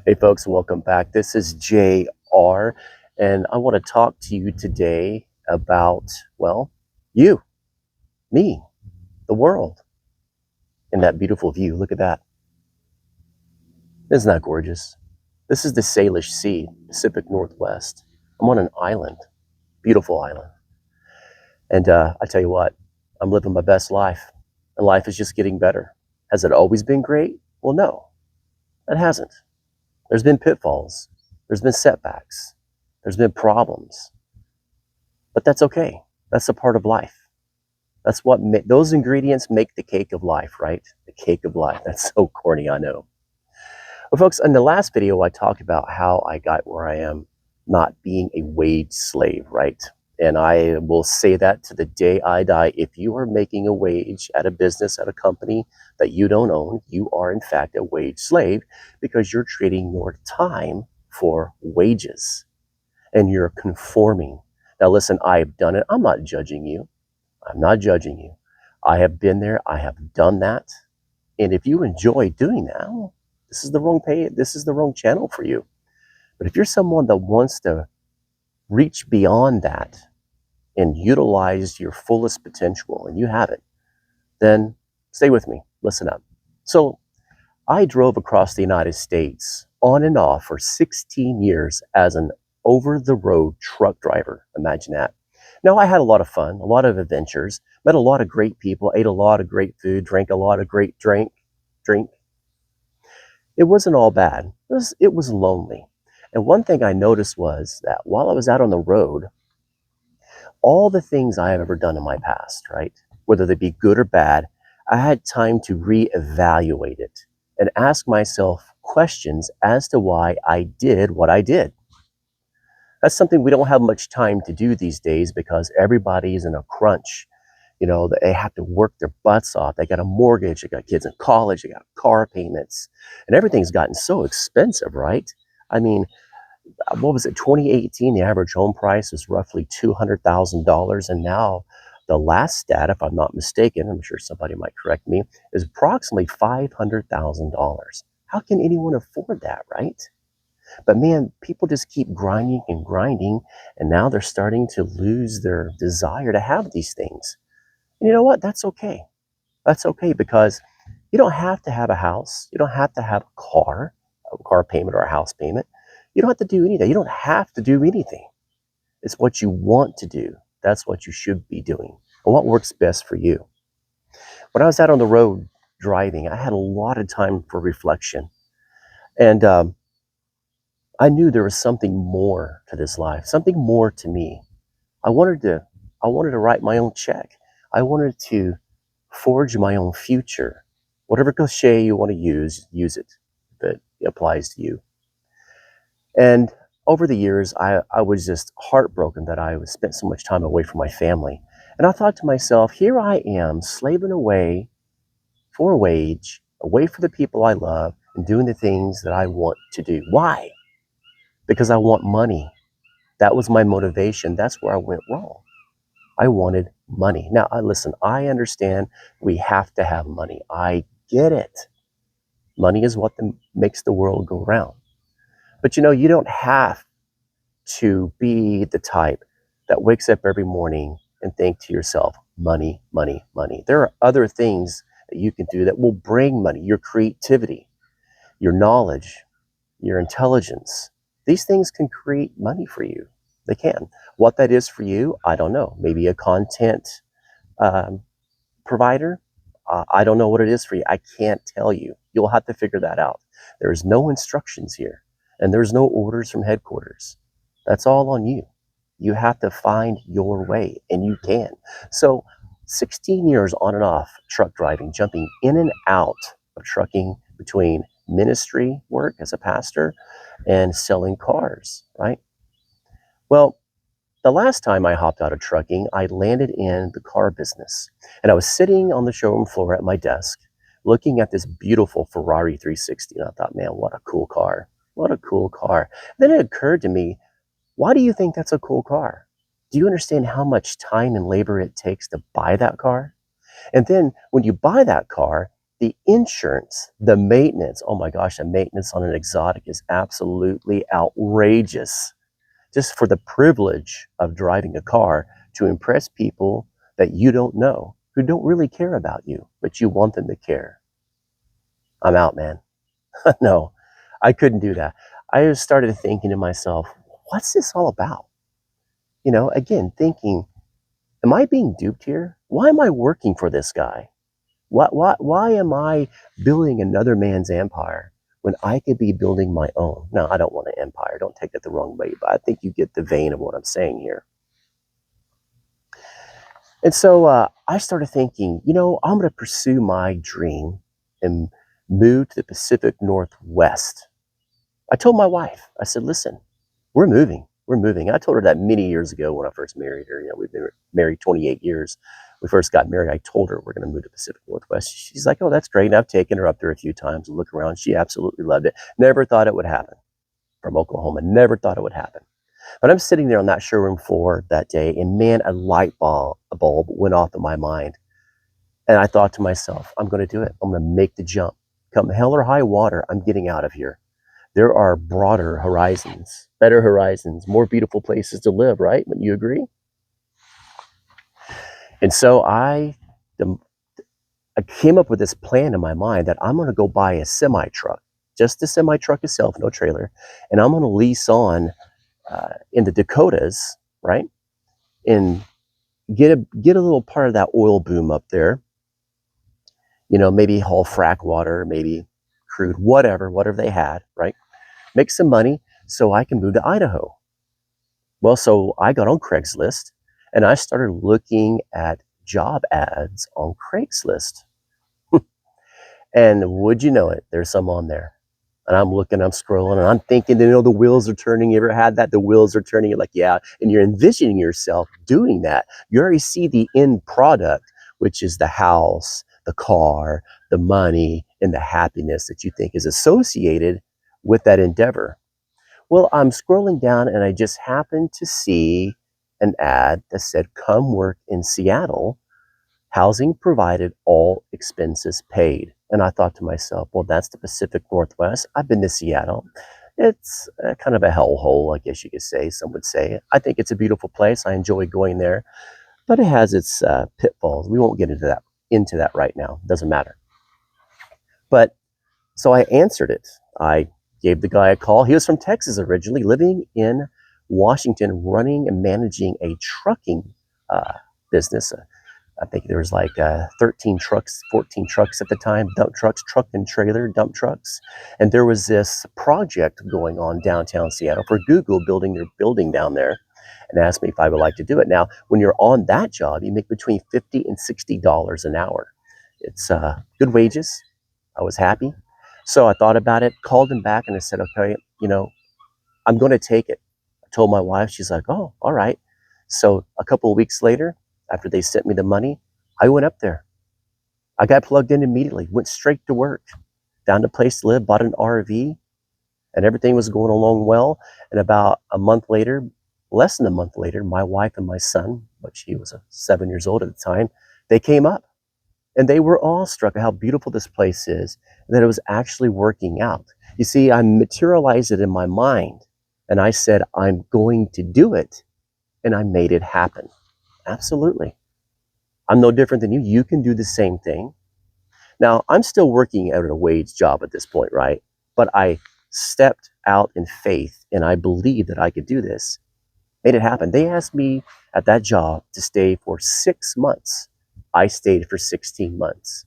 Hey folks, welcome back. This is JR, and I want to talk to you today about, well, you, me, the world, and that beautiful view. Look at that. Isn't that gorgeous? This is the Salish Sea, Pacific Northwest. I'm on an island, beautiful island. And I tell you what, I'm living my best life, and life is just getting better. Has it always been great? Well, no, it hasn't. There's been pitfalls, there's been setbacks, there's been problems. But that's okay. That's a part of life. That's what those ingredients make the cake of life, right? The cake of life. That's so corny, I know. Well, folks, in the last video, I talked about how I got where I am, not being a wage slave, right? And I will say that to the day I die. If you are making a wage at a business, at a company that you don't own, you are in fact a wage slave because you're trading your time for wages and you're conforming. Now, listen, I have done it. I'm not judging you. I'm not judging you. I have been there. I have done that. And if you enjoy doing that, well, this is the wrong pay. This is the wrong channel for you. But if you're someone that wants to reach beyond that and utilize your fullest potential, and you have it, then stay with me. Listen up. So I drove across the United States on and off for 16 years as an over the road truck driver. Imagine that. Now, I had a lot of fun, a lot of adventures, met a lot of great people, ate a lot of great food, drank a lot of great drink. It wasn't all bad. It was lonely. And one thing I noticed was that while I was out on the road, all the things I have ever done in my past, right, whether they be good or bad, I had time to reevaluate it and ask myself questions as to why I did what I did. That's something we don't have much time to do these days because everybody's in a crunch. You know, they have to work their butts off. They got a mortgage, they got kids in college, they got car payments, and everything's gotten so expensive, right? I mean, what was it, 2018, the average home price was roughly $200,000. And now the last stat, if I'm not mistaken, I'm sure somebody might correct me, is approximately $500,000. How can anyone afford that, right? But man, people just keep grinding and grinding, and now they're starting to lose their desire to have these things. And you know what? That's okay. That's okay because you don't have to have a house. You don't have to have a car payment or a house payment. You don't have to do anything. You don't have to do anything. It's what you want to do. That's what you should be doing and what works best for you. When I was out on the road driving, I had a lot of time for reflection. And I knew there was something more to this life, something more to me. I wanted to, I wanted to write my own check. I wanted to forge my own future. Whatever cliche you want to use it if it applies to you. And over the years, I was just heartbroken that I was spent so much time away from my family. And I thought to myself, here I am slaving away for a wage, away from the people I love, and doing the things that I want to do. Why? Because I want money. That was my motivation. That's where I went wrong. I wanted money. Now, listen, I understand we have to have money. I get it. Money is what makes the world go round. But you know, you don't have to be the type that wakes up every morning and think to yourself, money, money, money. There are other things that you can do that will bring money, your creativity, your knowledge, your intelligence. These things can create money for you. They can. What that is for you, I don't know. Maybe a content um, provider. I don't know what it is for you. I can't tell you. You'll have to figure that out. There's no instructions here, and there's no orders from headquarters. That's all on you. You have to find your way, and you can. So, 16 years on and off truck driving, jumping in and out of trucking between ministry work as a pastor and selling cars, right? Well, the last time I hopped out of trucking, I landed in the car business. And I was sitting on the showroom floor at my desk, looking at this beautiful Ferrari 360. And I thought, man, what a cool car. What a cool car. Then it occurred to me, why do you think that's a cool car? Do you understand how much time and labor it takes to buy that car? And then when you buy that car, the insurance, the maintenance, oh my gosh, the maintenance on an exotic is absolutely outrageous. Just for the privilege of driving a car to impress people that you don't know, who don't really care about you, but you want them to care. I'm out, man. No, I couldn't do that. I just started thinking to myself, what's this all about? Again, thinking, am I being duped here? Why am I working for this guy? Why am I building another man's empire when I could be building my own? No, I don't want an empire. Don't take that the wrong way, but I think you get the vein of what I'm saying here. And so I started thinking, I'm going to pursue my dream and move to the Pacific Northwest. I told my wife, I said, listen, we're moving. We're moving. I told her that many years ago when I first married her. We've been married 28 years. We first got married. I told her we're going to move to Pacific Northwest. She's like, oh, that's great. And I've taken her up there a few times to look around. She absolutely loved it. Never thought it would happen. From Oklahoma. Never thought it would happen. But I'm sitting there on that showroom floor that day, and man, a bulb went off in my mind. And I thought to myself, I'm going to do it. I'm going to make the jump. Come hell or high water, I'm getting out of here. There are broader horizons, better horizons, more beautiful places to live, right? Wouldn't you agree? And so I came up with this plan in my mind that I'm going to go buy a semi-truck, just the semi-truck itself, no trailer, and I'm going to lease on in the Dakotas, right? And get a little part of that oil boom up there. Maybe haul frack water, maybe crude, whatever they had, right? Make some money so I can move to Idaho. Well, so I got on Craigslist and I started looking at job ads on Craigslist. And would you know it, there's some on there. And I'm looking, I'm scrolling, and I'm thinking, the wheels are turning. You ever had that? The wheels are turning. You're like, yeah. And you're envisioning yourself doing that. You already see the end product, which is the house, the car, the money, and the happiness that you think is associated with that endeavor. Well, I'm scrolling down and I just happened to see an ad that said, come work in Seattle, housing provided, all expenses paid. And I thought to myself, well, that's the Pacific Northwest. I've been to Seattle. It's kind of a hellhole, I guess you could say, some would say. I think it's a beautiful place. I enjoy going there, but it has its pitfalls. We won't get into that right now. It doesn't matter. But so I answered it. I gave the guy a call. He was from Texas originally, living in Washington, running and managing a trucking business. I think there was like 13 trucks, 14 trucks at the time, dump trucks, truck and trailer dump trucks. And there was this project going on downtown Seattle for Google, building their building down there, and asked me if I would like to do it. Now, when you're on that job, you make between $50 and $60 an hour. It's good wages. I was happy. So I thought about it, called him back, and I said, okay, I'm going to take it. I told my wife. She's like, oh, all right. So a couple of weeks later, after they sent me the money, I went up there. I got plugged in immediately, went straight to work, found a place to live, bought an RV, and everything was going along well. And about a month later, less than a month later, my wife and my son, which he was 7 years old at the time, they came up. And they were awestruck at how beautiful this place is, and that it was actually working out. You see, I materialized it in my mind, and I said, I'm going to do it, and I made it happen. Absolutely. I'm no different than you. You can do the same thing. Now, I'm still working at a wage job at this point, right? But I stepped out in faith, and I believed that I could do this. Made it happen. They asked me at that job to stay for 6 months. I stayed for 16 months.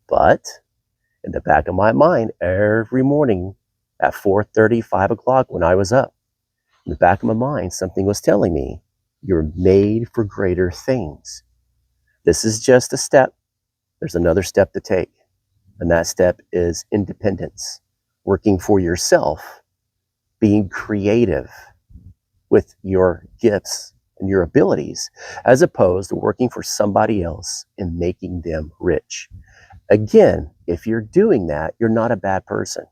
But in the back of my mind, every morning at 4:30, 5 o'clock when I was up, in the back of my mind, something was telling me, you're made for greater things. This is just a step. There's another step to take. And that step is independence, working for yourself, being creative with your gifts and your abilities, as opposed to working for somebody else and making them rich. Again, if you're doing that, you're not a bad person.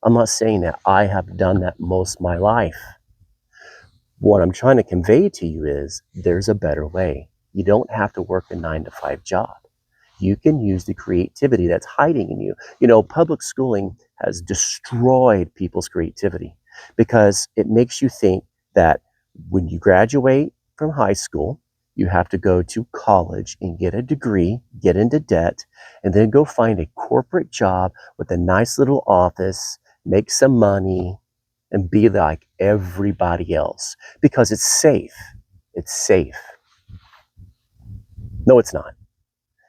I'm not saying that. I have done that most of my life. What I'm trying to convey to you is there's a better way. You don't have to work a 9-to-5 job. you can use the creativity that's hiding in you. You know, public schooling has destroyed people's creativity because it makes you think that when you graduate from high school, you have to go to college and get a degree, get into debt, and then go find a corporate job with a nice little office, make some money, and be like everybody else because it's safe. It's safe. No, it's not.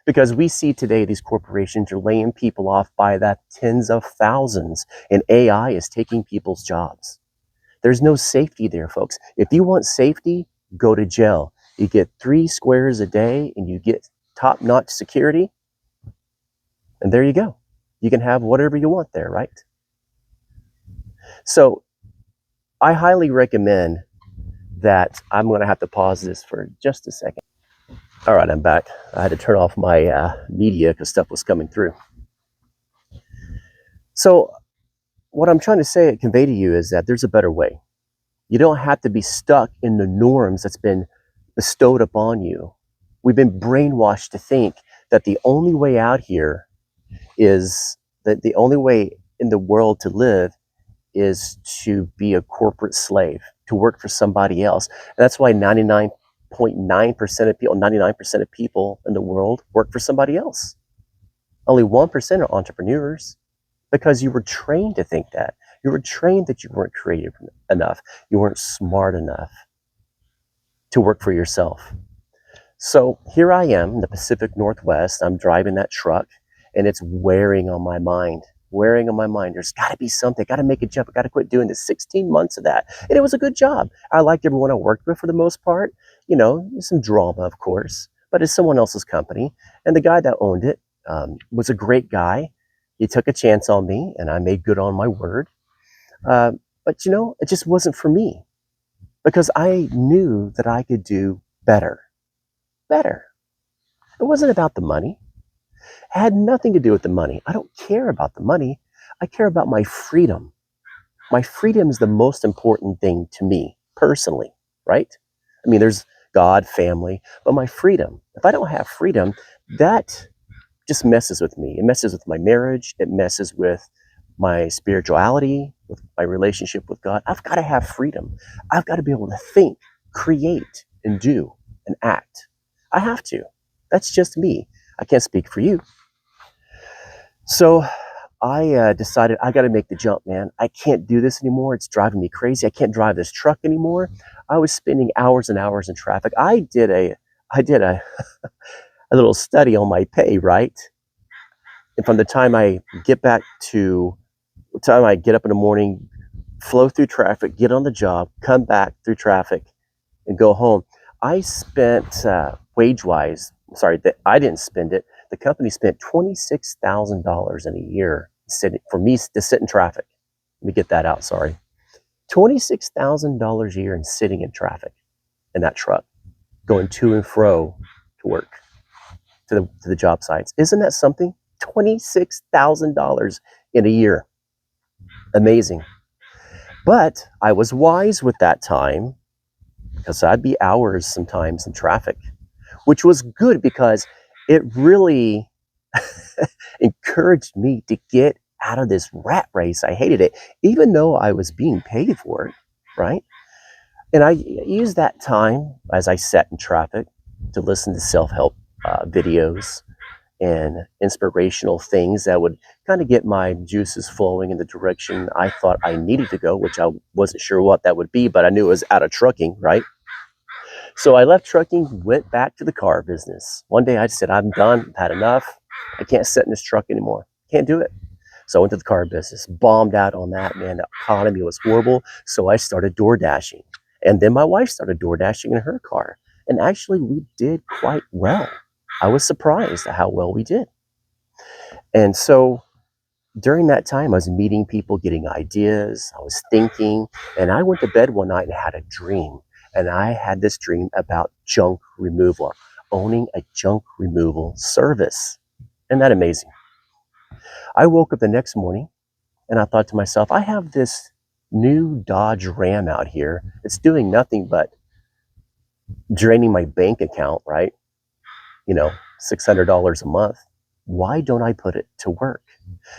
Because we see today these corporations are laying people off by the tens of thousands, and AI is taking people's jobs. There's no safety there, folks. If you want safety, go to jail. You get 3 squares a day and you get top-notch security, and there you go. You can have whatever you want there, right? So I highly recommend that. I'm going to have to pause this for just a second. All right, I'm back. I had to turn off my media because stuff was coming through. So what I'm trying to say, convey to you, is that there's a better way. You don't have to be stuck in the norms that's been bestowed upon you. We've been brainwashed to think that the only way out here is that the only way in the world to live is to be a corporate slave, to work for somebody else. And that's why 99.9% of people, 99% of people in the world work for somebody else. Only 1% are entrepreneurs because you were trained to think that. You were trained that you weren't creative enough. You weren't smart enough to work for yourself. So here I am in the Pacific Northwest. I'm driving that truck and it's wearing on my mind. Wearing on my mind. There's got to be something. Got to make a jump. I got to quit doing this. 16 months of that. And it was a good job. I liked everyone I worked with for the most part. You know, there's some drama, of course, but it's someone else's company. And the guy that owned it was a great guy. He took a chance on me and I made good on my word. But, you know, it just wasn't for me because I knew that I could do better. Better. It wasn't about the money. It had nothing to do with the money. I don't care about the money. I care about my freedom. My freedom is the most important thing to me personally, right? I mean, there's God, family, but my freedom. If I don't have freedom, that just messes with me. It messes with my marriage. It messes with my spirituality, with my relationship with God. I've got to have freedom. I've got to be able to think, create, and do and act. I have to. That's just me. I can't speak for you. So I decided I got to make the jump, man. I can't do this anymore. It's driving me crazy. I can't drive this truck anymore. I was spending hours and hours in traffic. I did a a little study on my pay, right? And from the time I get back to the time I get up in the morning, flow through traffic, get on the job, come back through traffic, and go home, I spent wage-wise. Sorry, that I didn't spend it. The company spent $26,000 in a year for me to sit in traffic. Let me get that out. Sorry, $26,000 a year in sitting in traffic in that truck, going to and fro to work, to the job sites. Isn't that something? $26,000 in a year. Amazing. But I was wise with that time because I'd be hours sometimes in traffic, which was good because it really encouraged me to get out of this rat race. I hated it, even though I was being paid for it, right? And I used that time as I sat in traffic to listen to self-help videos and inspirational things that would kind of get my juices flowing in the direction I thought I needed to go, which I wasn't sure what that would be, but I knew it was out of trucking, right? So I left trucking, went back to the car business. One day I said, I'm done, I've had enough. I can't sit in this truck anymore. Can't do it. So I went to the car business, bombed out on that, man. The economy was horrible. So I started door dashing. And then my wife started door dashing in her car. And actually we did quite well. I was surprised at how well we did. And so during that time, I was meeting people, getting ideas. I was thinking, and I went to bed one night and had a dream. And I had this dream about junk removal, owning a junk removal service. Isn't that amazing? I woke up the next morning and I thought to myself, I have this new Dodge Ram out here. It's doing nothing but draining my bank account, right? You know, $600 a month. Why don't I put it to work?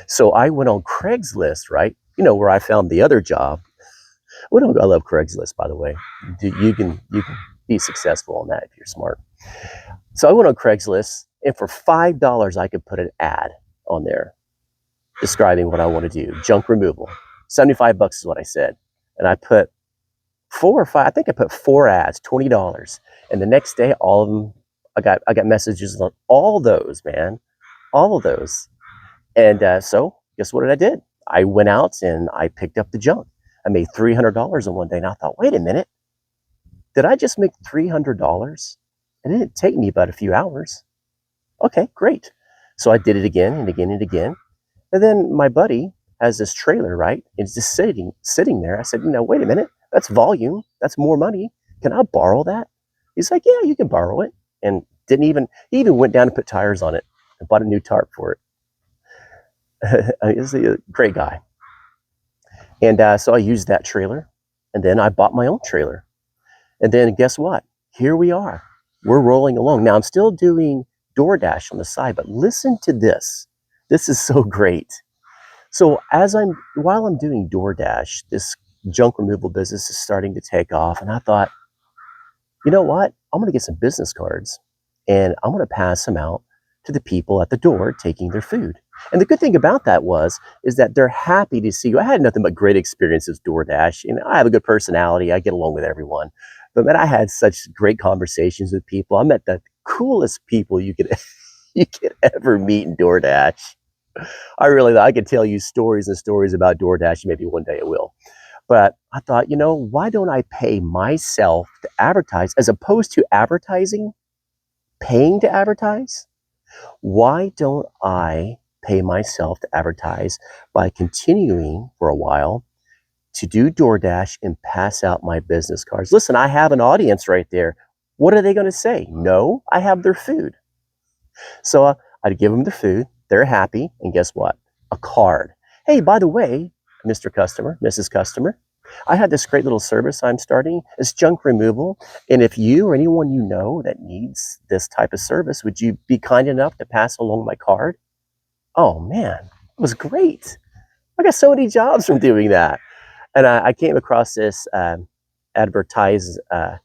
So I went on Craigslist, right? You know, where I found the other job. I love Craigslist, by the way. You can be successful on that if you're smart. So I went on Craigslist, and for $5, I could put an ad on there describing what I want to do. Junk removal. $75 is what I said. And I put 4 or 5, I think I put 4 ads, $20. And the next day, all of them, I got messages on all those, man. All of those. And so guess what I did? I went out and I picked up the junk. I made $300 in one day. And I thought, wait a minute, did I just make $300? It didn't take me but a few hours. Okay, great. So I did it again and again and again. And then my buddy has this trailer, right? It's just sitting there. I said, wait a minute, that's volume. That's more money. Can I borrow that? He's like, yeah, you can borrow it. And he even went down and put tires on it and bought a new tarp for it. He's a great guy. And so I used that trailer, and then I bought my own trailer. And then guess what? Here we are. We're rolling along. Now I'm still doing DoorDash on the side, but listen to this. This is so great. So while I'm doing DoorDash, this junk removal business is starting to take off. And I thought, you know what? I'm going to get some business cards and I'm going to pass them out to the people at the door taking their food. And the good thing about that is that they're happy to see you. I had nothing but great experiences with DoorDash. I have a good personality. I get along with everyone. But man, I had such great conversations with people. I met the coolest people you could ever meet in DoorDash. I could tell you stories and stories about DoorDash. Maybe one day I will. But I thought, why don't I pay myself to advertise as opposed to paying to advertise? Why don't I pay myself to advertise by continuing for a while to do DoorDash and pass out my business cards? Listen, I have an audience right there. What are they going to say? No, I have their food. So I'd give them the food. They're happy. And guess what? A card. Hey, by the way, Mr. Customer, Mrs. Customer, I have this great little service I'm starting. It's junk removal. And if you or anyone you know that needs this type of service, would you be kind enough to pass along my card? Oh, man, it was great. I got so many jobs from doing that. And I came across this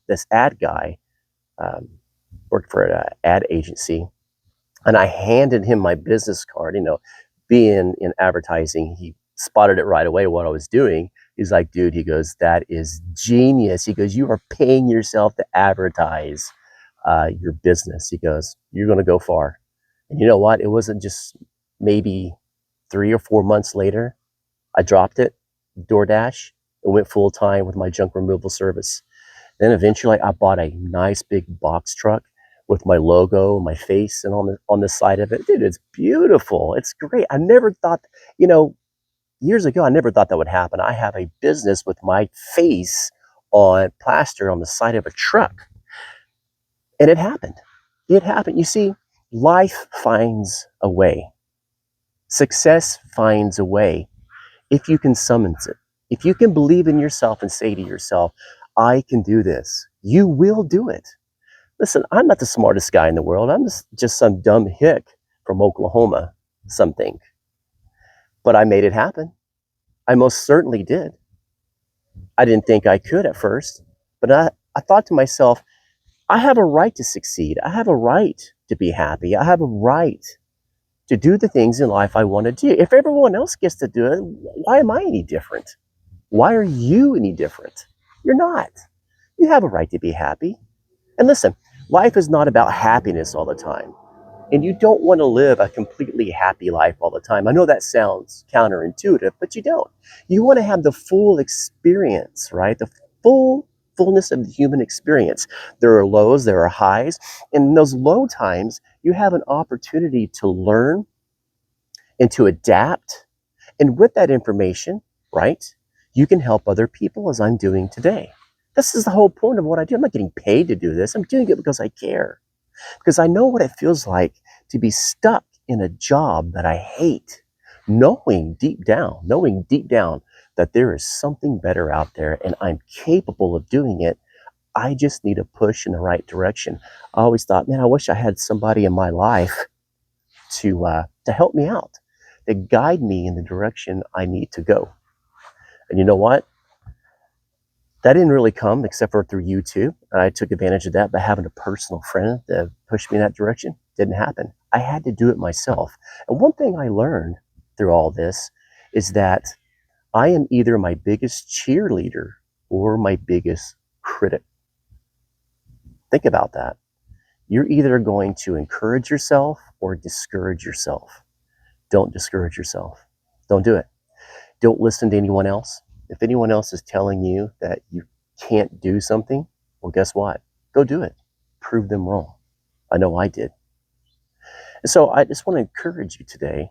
this ad guy, worked for an ad agency. And I handed him my business card. Being in advertising, he spotted it right away what I was doing. He's like, dude, he goes, that is genius. He goes, you are paying yourself to advertise your business. He goes, you're going to go far. And you know what? It wasn't just maybe 3 or 4 months later, I dropped it, DoorDash, and went full time with my junk removal service. Then eventually I bought a nice big box truck with my logo, my face, and on the side of it. Dude, it's beautiful. It's great. I never thought, years ago, I never thought that would happen. I have a business with my face on plaster on the side of a truck. And it happened. It happened. You see, life finds a way. Success finds a way if you can summons it. If you can believe in yourself and say to yourself, I can do this, you will do it. Listen, I'm not the smartest guy in the world. I'm just some dumb hick from Oklahoma, some think. But I made it happen. I most certainly did. I didn't think I could at first, but I thought to myself, I have a right to succeed. I have a right to be happy. I have a right to do the things in life I want to do. If everyone else gets to do it, why am I any different? Why are you any different? You're not. You have a right to be happy. And listen, life is not about happiness all the time. And you don't want to live a completely happy life all the time. I know that sounds counterintuitive, but you don't. You want to have the full experience, right? The fullness of the human experience. There are lows, there are highs. And in those low times, you have an opportunity to learn and to adapt. And with that information, right, you can help other people as I'm doing today. This is the whole point of what I do. I'm not getting paid to do this. I'm doing it because I care. Because I know what it feels like to be stuck in a job that I hate, knowing deep down that there is something better out there and I'm capable of doing it. I just need a push in the right direction. I always thought, man, I wish I had somebody in my life to help me out, to guide me in the direction I need to go. And you know what? That didn't really come except for through YouTube. I took advantage of that by having a personal friend that pushed me in that direction. Didn't happen. I had to do it myself. And one thing I learned through all this is that I am either my biggest cheerleader or my biggest critic. Think about that. You're either going to encourage yourself or discourage yourself. Don't discourage yourself. Don't do it. Don't listen to anyone else. If anyone else is telling you that you can't do something, well, guess what? Go do it. Prove them wrong. I know I did. And so I just want to encourage you today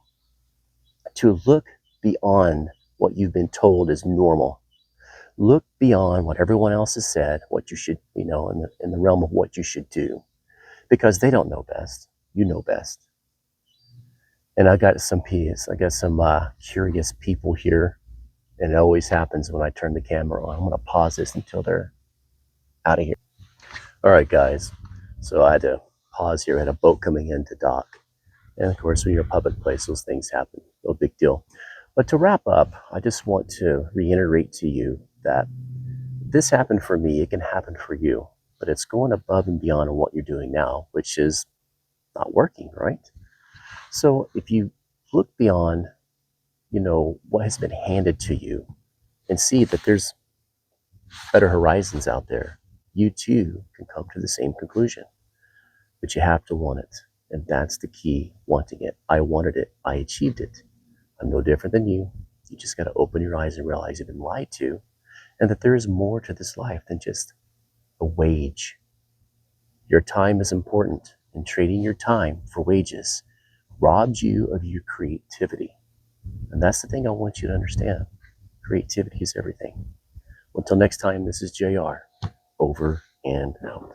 to look beyond what you've been told is normal. Look beyond what everyone else has said, what you should, in the realm of what you should do, because they don't know best. You know best. And I got some curious people here, and it always happens when I turn the camera on. I'm going to pause this until they're out of here. All right, guys. So I had to pause here. I had a boat coming in to dock. And of course, when you're a public place, those things happen. No big deal. But to wrap up, I just want to reiterate to you that this happened for me. It can happen for you. But it's going above and beyond on what you're doing now, which is not working, right? So if you look beyond, what has been handed to you and see that there's better horizons out there, you too can come to the same conclusion. But you have to want it. And that's the key, wanting it. I wanted it. I achieved it. I'm no different than you. You just got to open your eyes and realize you've been lied to, and that there is more to this life than just a wage. Your time is important, and trading your time for wages robs you of your creativity. And that's the thing I want you to understand. Creativity is everything. Until next time, this is JR. Over and out.